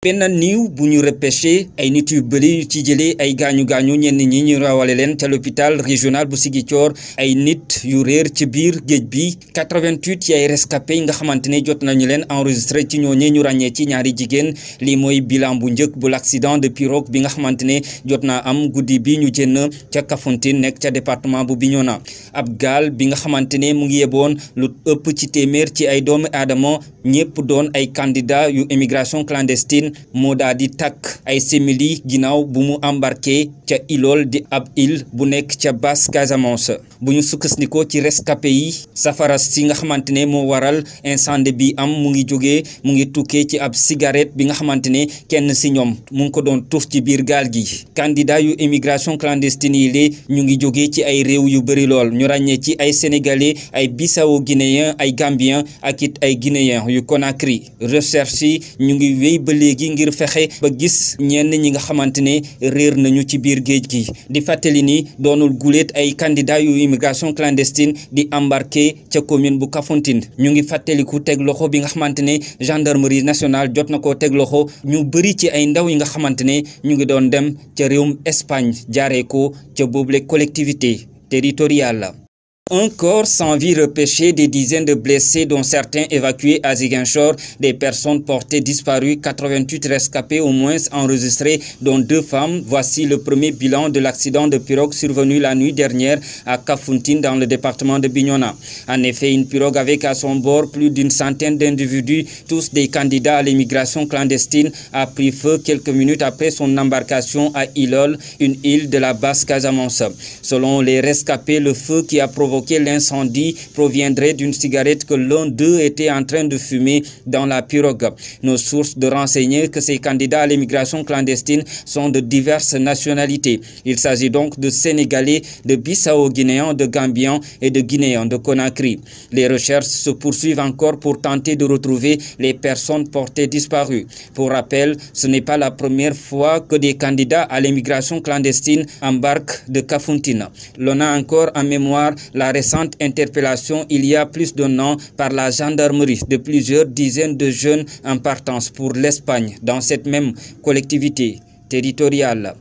benn niiw bu ñu repêché ay nit yu bëri yu ci jëlee ay gaañu ñenn ñi ñu rawale leen ca l'hôpital régional bu Ziguinchor ay nit yu réer ci biir géej bi 88 ci ay rescapé yi nga xamante ne jot nañu leen enregistré ci ñooñee ñu ràññee ci ñaari jigéen lii mooy bilan bu njëkk bu l'accident de pirogue bi nga xamante ne jot naa am guddi bi ñu jënn ca Kafountine nekk ca département bu Bignona ab gaal bi nga xamante ne mu ngi yeboon lu ëpp ci téeméer ci ay doomu aadama ñëpp doon ay candidat yu immigration clandestine moo daa di takk ay simili ginnaaw bu mu embarqué ca Ilol di ab île bu nekk ca Basse Casamance bu ñu sukkandikoo ci rescapé yi safara si nga xamante ne moo waral incendie bi am mu ngi tukkee ci ab cigarette bi nga xamante ne kenn si ñoom mu ngi ko doon tux ci biir gaal gi candidat yu immigration clandestine yi lée ñu ngi jógee ci ay réew yu bëri lool ñu ràññee ci ay sénégalais ay bissau guinéen ay gambien ak it ay guinéen yu Conakry recherche yi ñu ngi wéy ba léegi ngir fexe ba gis ñenn ñi nga xamante ne réer nañu ci biir géej gi di fàttali ni doonul guléet ay candidat yu immigration clandestine di embarqué ca commune bu Kafountine ñu ngi fàttaliku teg loxo bi nga xamante ne gendarmerie nationale jot na koo teg loxo ñu bëri ci ay ndaw yi nga xamante ne ñu ngi doon dem ca réewum Espagne jaaree ko ca boobule collectivité territoriale. Un corps sans vie repêché, des dizaines de blessés dont certains évacués à Ziguinchor, des personnes portées disparues, 88 rescapés au moins enregistrés, dont 2 femmes. Voici le premier bilan de l'accident de pirogue survenu la nuit dernière à Kafountine dans le département de Bignona. En effet, une pirogue avec à son bord plus d'une centaine d'individus, tous des candidats à l'immigration clandestine, a pris feu quelques minutes après son embarcation à Ilol, une île de la Basse Casamance. Selon les rescapés, le feu qui a provoqué l'incendie proviendrait d'une cigarette que l'un d'eux était en train de fumer dans la pirogue. Nos sources de renseigner que ces candidats à l'immigration clandestine sont de diverses nationalités. Il s'agit donc de Sénégalais, de Bissau-Guinéens, de Gambiens et de Guinéens de Conakry. Les recherches se poursuivent encore pour tenter de retrouver les personnes portées disparues. Pour rappel, ce n'est pas la première fois que des candidats à l'immigration clandestine embarquent de Kafountine. L'on a encore en mémoire la récente interpellation il y a plus d'un an par la gendarmerie de plusieurs dizaines de jeunes en partance pour l'Espagne dans cette même collectivité territoriale.